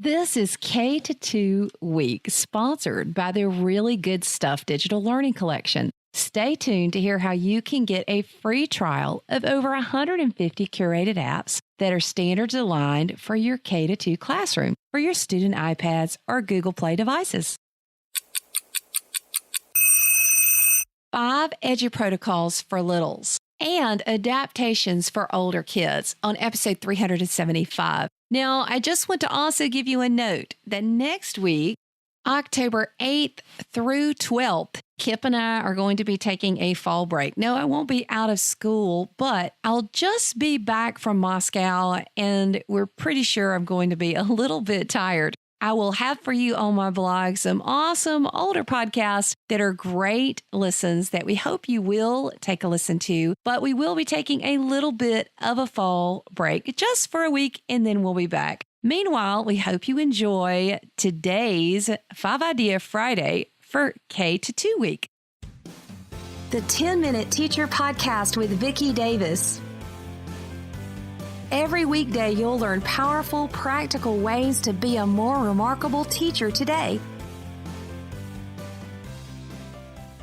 This is K to 2 Week, sponsored by the Really Good Stuff Digital Learning Collection. Stay tuned to hear how you can get a free trial of over 150 curated apps that are standards aligned for your K to 2 classroom for your student iPads or Google Play devices. 5 Eduprotocols for littles and adaptations for older kids on episode 375. Now, I just want to also give you a note that next week, October 8th through 12th, Kip and I are going to be taking a fall break. No, I won't be out of school, but I'll just be back from Moscow, and we're pretty sure I'm going to be a little bit tired. I will have for you on my blog some awesome older podcasts that are great listens that we hope you will take a listen to. But we will be taking a little bit of a fall break just for a week, and then we'll be back. Meanwhile, we hope you enjoy today's 5 Idea Friday for K to 2 Week. The 10-Minute Teacher Podcast with Vicki Davis. Every weekday, you'll learn powerful, practical ways to be a more remarkable teacher today.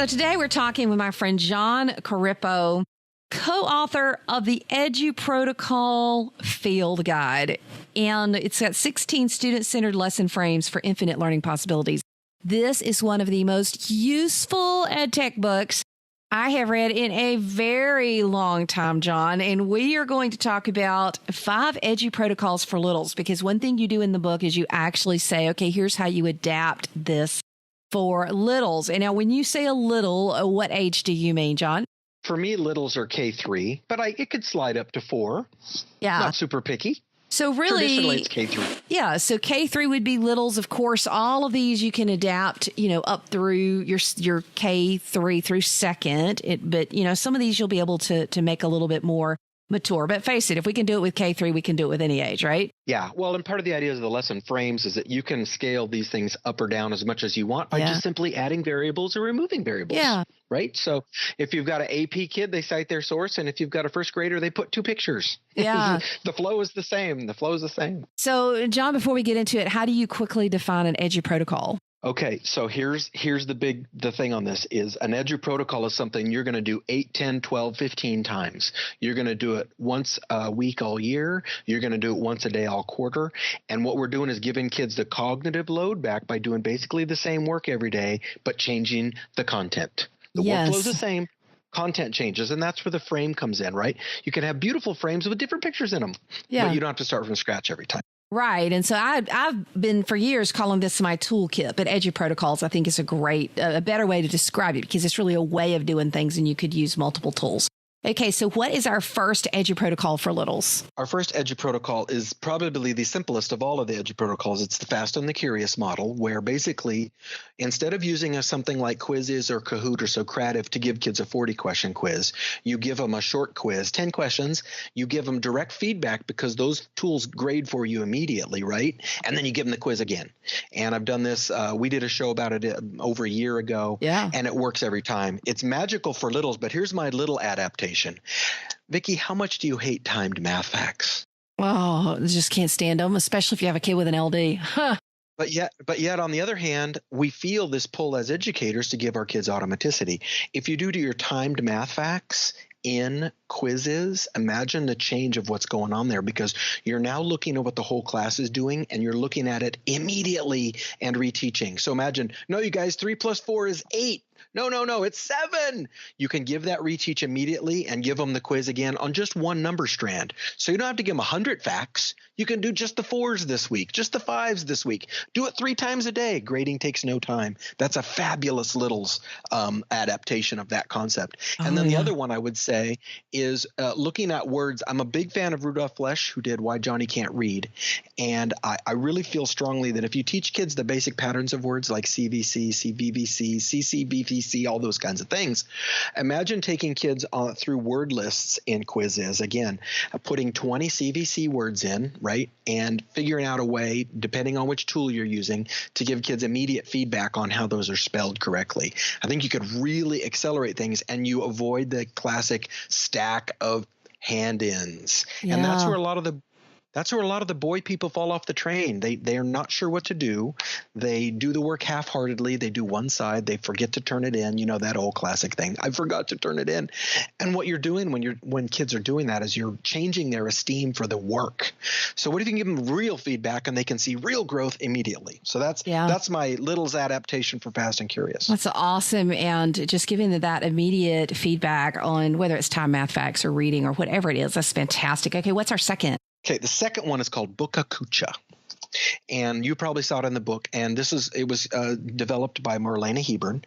So today we're talking with my friend Jon Corippo, co-author of the Eduprotocol Field Guide. And it's got 16 student-centered lesson frames for infinite learning possibilities. This is one of the most useful edtech books I have read in a very long time, Jon, and we are going to talk about 5 Eduprotocols for littles, because one thing you do in the book is you actually say, okay, here's how you adapt this for littles. And now when you say a little, what age do you mean, Jon? For me, littles are K3, but it could slide up to 4. Yeah. Not super picky. So really, traditionally it's K3. Yeah. So K3 would be littles. Of course, all of these you can adapt, up through your K3 through second. But some of these you'll be able to make a little bit more mature. But face it, if we can do it with K3, we can do it with any age, right? Yeah. Well, and part of the idea of the lesson frames is that you can scale these things up or down as much as you want by just simply adding variables or removing variables. Yeah. Right. So if you've got an AP kid, they cite their source. And if you've got a first grader, they put 2 pictures. Yeah. The flow is the same. So, Jon, before we get into it, how do you quickly define an Eduprotocol? Okay, so here's the thing on this is an Eduprotocol is something you're going to do 8, 10, 12, 15 times. You're going to do it once a week all year. You're going to do it once a day all quarter. And what we're doing is giving kids the cognitive load back by doing basically the same work every day, but changing the content. The workflow's the same. Content changes, and that's where the frame comes in, right? You can have beautiful frames with different pictures in them, but you don't have to start from scratch every time. Right. And so I've been for years calling this my toolkit, but Eduprotocols I think is a better way to describe it, because it's really a way of doing things and you could use multiple tools. Okay, so what is our first Eduprotocol for littles? Our first Eduprotocol is probably the simplest of all of the Eduprotocols. It's the Fast and the Curious model, where basically instead of using something like Quizzes or Kahoot or Socrative to give kids a 40-question quiz, you give them a short quiz, 10 questions. You give them direct feedback because those tools grade for you immediately, right? And then you give them the quiz again. And I've done this. We did a show about it over a year ago, and it works every time. It's magical for littles, but here's my little adaptation. Vicki, how much do you hate timed math facts? Oh, I just can't stand them, especially if you have a kid with an LD. Huh. But yet, on the other hand, we feel this pull as educators to give our kids automaticity. If you do your timed math facts in quizzes, imagine the change of what's going on there, because you're now looking at what the whole class is doing and you're looking at it immediately and reteaching. So imagine, no, you guys, 3 + 4 is 8. No, it's 7. You can give that reteach immediately and give them the quiz again on just one number strand. So you don't have to give them 100 facts. You can do just the 4s this week, just the 5s this week. Do it 3 times a day. Grading takes no time. That's a fabulous littles adaptation of that concept. And then the other one I would say is looking at words. I'm a big fan of Rudolph Flesch, who did Why Johnny Can't Read. And I really feel strongly that if you teach kids the basic patterns of words like CVC, CVVC, CCBVC, all those kinds of things, imagine taking kids through word lists in quizzes. Again, putting 20 CVC words in, right? And figuring out a way, depending on which tool you're using, to give kids immediate feedback on how those are spelled correctly. I think you could really accelerate things, and you avoid the classic stack of hand-ins. And that's where a lot of the That's where a lot of the boy people fall off the train. They are not sure what to do. They do the work half-heartedly. They do one side. They forget to turn it in. You know, that old classic thing. I forgot to turn it in. And what you're doing when kids are doing that is you're changing their esteem for the work. So what if you can give them real feedback and they can see real growth immediately? So that's my Little's adaptation for Fast and Curious. That's awesome. And just giving that immediate feedback on whether it's time, math, facts, or reading or whatever it is. That's fantastic. Okay, what's our second? Okay, the second one is called Pecha Kucha. And you probably saw it in the book. And it was developed by Marlena Hebern.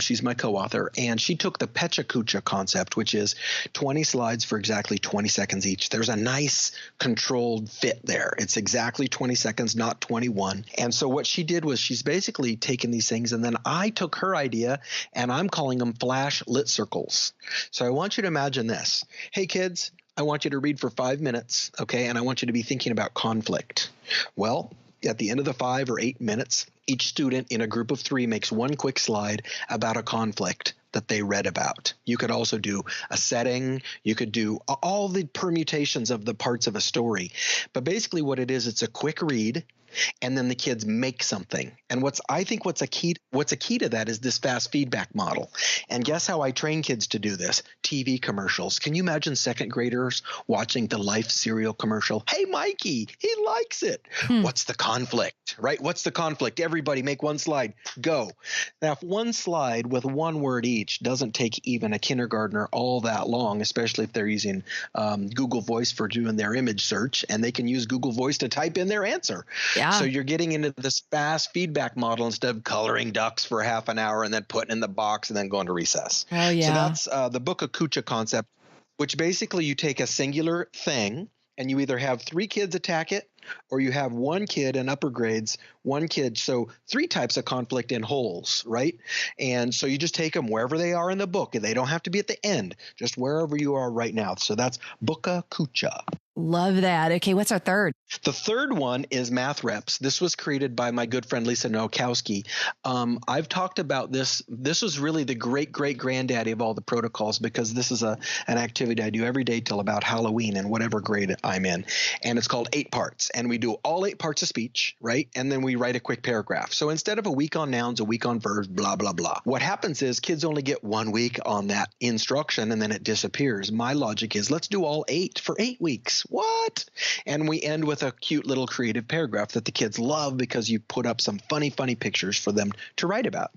She's my co-author. And she took the Pecha Kucha concept, which is 20 slides for exactly 20 seconds each. There's a nice controlled fit there. It's exactly 20 seconds, not 21. And so what she did was she's basically taken these things, and then I took her idea, and I'm calling them flash lit circles. So I want you to imagine this. Hey, kids, I want you to read for 5 minutes, okay? And I want you to be thinking about conflict. Well, at the end of the 5 or 8 minutes, each student in a group of 3 makes one quick slide about a conflict that they read about. You could also do a setting. You could do all the permutations of the parts of a story. But basically what it is, it's a quick read, and then the kids make something. And what's a key to that is this fast feedback model. And guess how I train kids to do this? TV commercials. Can you imagine second graders watching the Life cereal commercial? Hey, Mikey, he likes it. What's the conflict, right? What's the conflict? Everybody make one slide. Go. Now, if one slide with one word each doesn't take even a kindergartner all that long, especially if they're using Google Voice for doing their image search, and they can use Google Voice to type in their answer. Yeah. So you're getting into this fast feedback model instead of coloring ducks for half an hour and then putting in the box and then going to recess. Oh, yeah. So that's the Pecha Kucha concept, which basically you take a singular thing and you either have 3 kids attack it, or you have one kid in upper grades, one kid. So 3 types of conflict in wholes, right? And so you just take them wherever they are in the book, and they don't have to be at the end, just wherever you are right now. So that's Pecha Kucha. Love that. Okay, what's our third? The third one is Math Reps. This was created by my good friend Lisa Nowakowski. I've talked about this. This was really the great-great-granddaddy of all the protocols, because this is an activity I do every day till about Halloween in whatever grade I'm in. And it's called 8 parts. And we do all 8 parts of speech, right? And then we write a quick paragraph. So instead of a week on nouns, a week on verbs, blah, blah, blah. What happens is kids only get 1 week on that instruction, and then it disappears. My logic is let's do all 8 for 8 weeks. What? And we end with a cute little creative paragraph that the kids love because you put up some funny pictures for them to write about.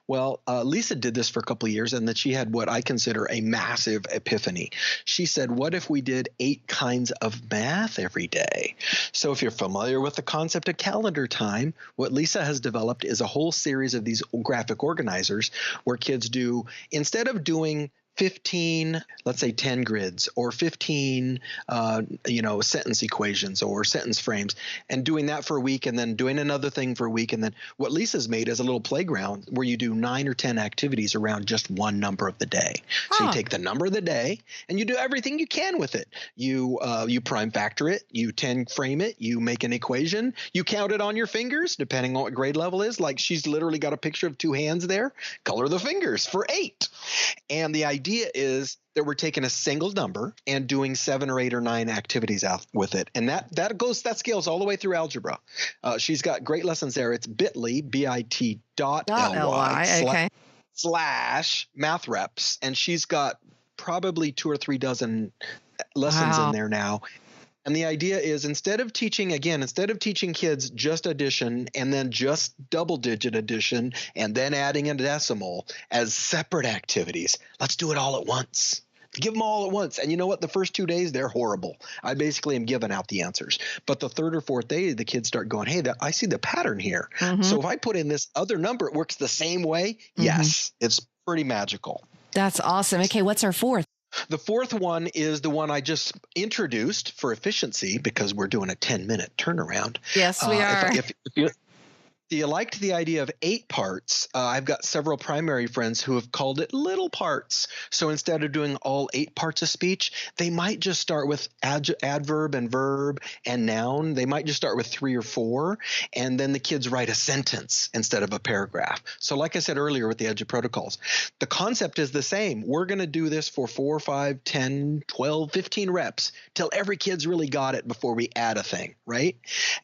Well, Lisa did this for a couple of years, and then she had what I consider a massive epiphany. She said, what if we did 8 kinds of math every day? So if you're familiar with the concept of calendar time, what Lisa has developed is a whole series of these graphic organizers where kids do, instead of doing 15, let's say 10 grids, or 15, sentence equations or sentence frames, and doing that for a week, and then doing another thing for a week. And then what Lisa's made is a little playground where you do 9 or 10 activities around just one number of the day. So you take the number of the day and you do everything you can with it. You prime factor it, you 10 frame it, you make an equation, you count it on your fingers, depending on what grade level is. Like she's literally got a picture of 2 hands there. Color the fingers for 8. And the idea is that we're taking a single number and doing 7 or 8 or 9 activities out with it. And that scales all the way through algebra. She's got great lessons there. It's bit.ly, bit.ly, okay. / math reps. And she's got probably 2 or 3 dozen lessons in there now. And the idea is instead of teaching kids just addition and then just double-digit addition and then adding a decimal as separate activities, let's do it all at once. Give them all at once. And you know what? The first 2 days, they're horrible. I basically am giving out the answers. But the 3rd or 4th day, the kids start going, hey, I see the pattern here. Mm-hmm. So if I put in this other number, it works the same way. Mm-hmm. Yes, it's pretty magical. That's awesome. Okay, what's our 4th? The 4th one is the one I just introduced for efficiency because we're doing a 10-minute turnaround. Yes, we are. You liked the idea of 8 parts. I've got several primary friends who have called it little parts. So instead of doing all 8 parts of speech, they might just start with adverb and verb and noun. They might just start with 3 or 4, and then the kids write a sentence instead of a paragraph. So like I said earlier with the Eduprotocols, the concept is the same. We're going to do this for 4, 5, 10, 12, 15 reps till every kid's really got it before we add a thing, right?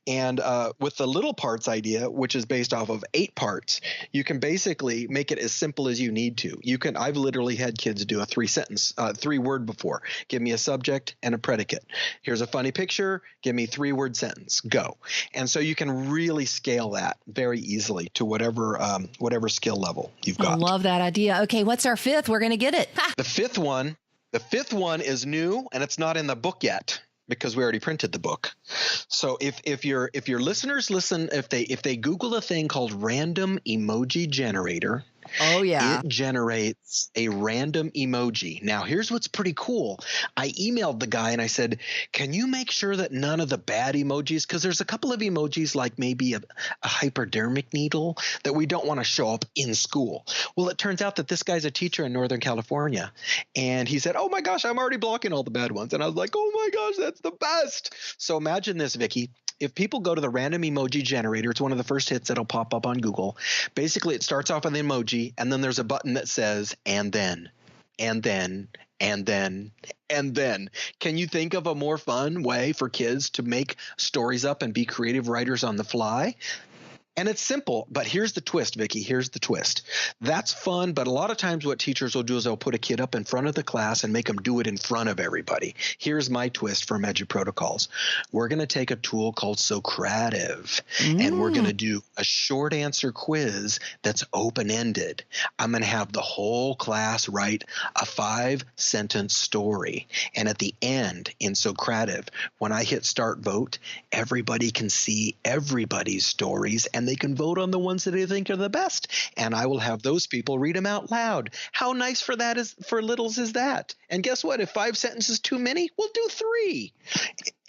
And with the little parts idea, which is based off of 8 parts, you can basically make it as simple as you need to. I've literally had kids do a 3-word before. Give me a subject and a predicate. Here's a funny picture. Give me 3-word sentence. Go. And so you can really scale that very easily to whatever skill level you've got. I love that idea. Okay, what's our 5th? We're going to get it. The fifth one is new, and it's not in the book yet, because we already printed the book. So if your listeners listen, if they Google a thing called random emoji generator, oh yeah, it generates a random emoji. Now here's what's pretty cool. I emailed the guy and I said, can you make sure that none of the bad emojis, because there's a couple of emojis like maybe a hypodermic needle that we don't want to show up in school. Well, it turns out that this guy's a teacher in Northern California, and he said, oh my gosh, I'm already blocking all the bad ones. And I was like, oh my gosh, that's the best. So imagine this, Vicki. If people go to the random emoji generator, it's one of the first hits that'll pop up on Google. Basically, it starts off with an emoji, and then there's a button that says, and then, and then, and then, and then. Can you think of a more fun way for kids to make stories up and be creative writers on the fly? And it's simple, but here's the twist, Vicki. Here's the twist. That's fun, but a lot of times what teachers will do is they'll put a kid up in front of the class and make them do it in front of everybody. Here's my twist from Eduprotocols. We're going to take a tool called Socrative, and we're going to do a short answer quiz that's open-ended. I'm going to have the whole class write a 5-sentence story. And at the end in Socrative, when I hit start vote, everybody can see everybody's stories, and they can vote on the ones that they think are the best. And I will have those people read them out loud. How nice for littles is that? And guess what? If 5 sentences too many, we'll do 3.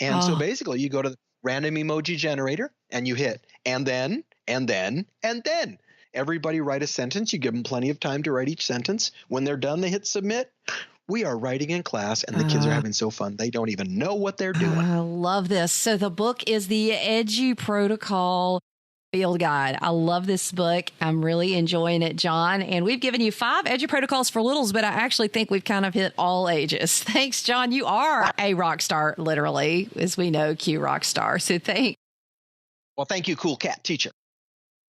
And so basically you go to the random emoji generator and you hit and then, and then, and then. Everybody write a sentence. You give them plenty of time to write each sentence. When they're done, they hit submit. We are writing in class, and the kids are having so fun. They don't even know what they're doing. I love this. So the book is the Eduprotocol Field Guide. I love this book. I'm really enjoying it, Jon. And we've given you 5 Eduprotocols for littles, but I actually think we've kind of hit all ages. Thanks, Jon. You are a rock star, literally, as we know, Q rock star. So thanks. Well, thank you, cool cat teacher.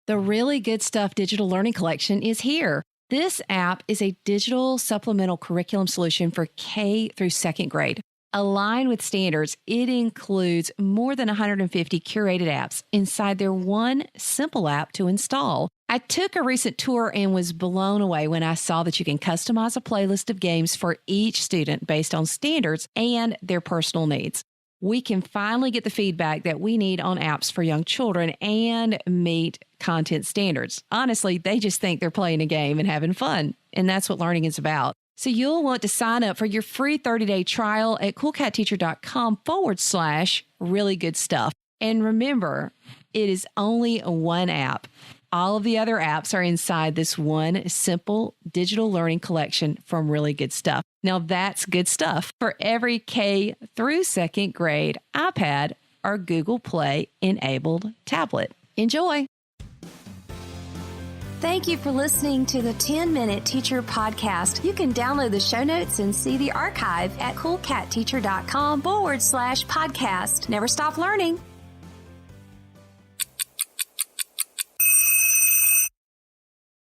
The Really Good Stuff Digital Learning Collection is here. This app is a digital supplemental curriculum solution for K through 2nd grade. Aligned with standards, it includes more than 150 curated apps inside their one simple app to install. I took a recent tour and was blown away when I saw that you can customize a playlist of games for each student based on standards and their personal needs. We can finally get the feedback that we need on apps for young children and meet content standards. Honestly, they just think they're playing a game and having fun, and that's what learning is about. So you'll want to sign up for your free 30-day trial at coolcatteacher.com/really good stuff. And remember, it is only one app. All of the other apps are inside this one simple digital learning collection from Really Good Stuff. Now that's good stuff for every K through 2nd grade iPad or Google Play enabled tablet. Enjoy. Thank you for listening to the 10-Minute Teacher Podcast. You can download the show notes and see the archive at coolcatteacher.com/podcast. Never stop learning.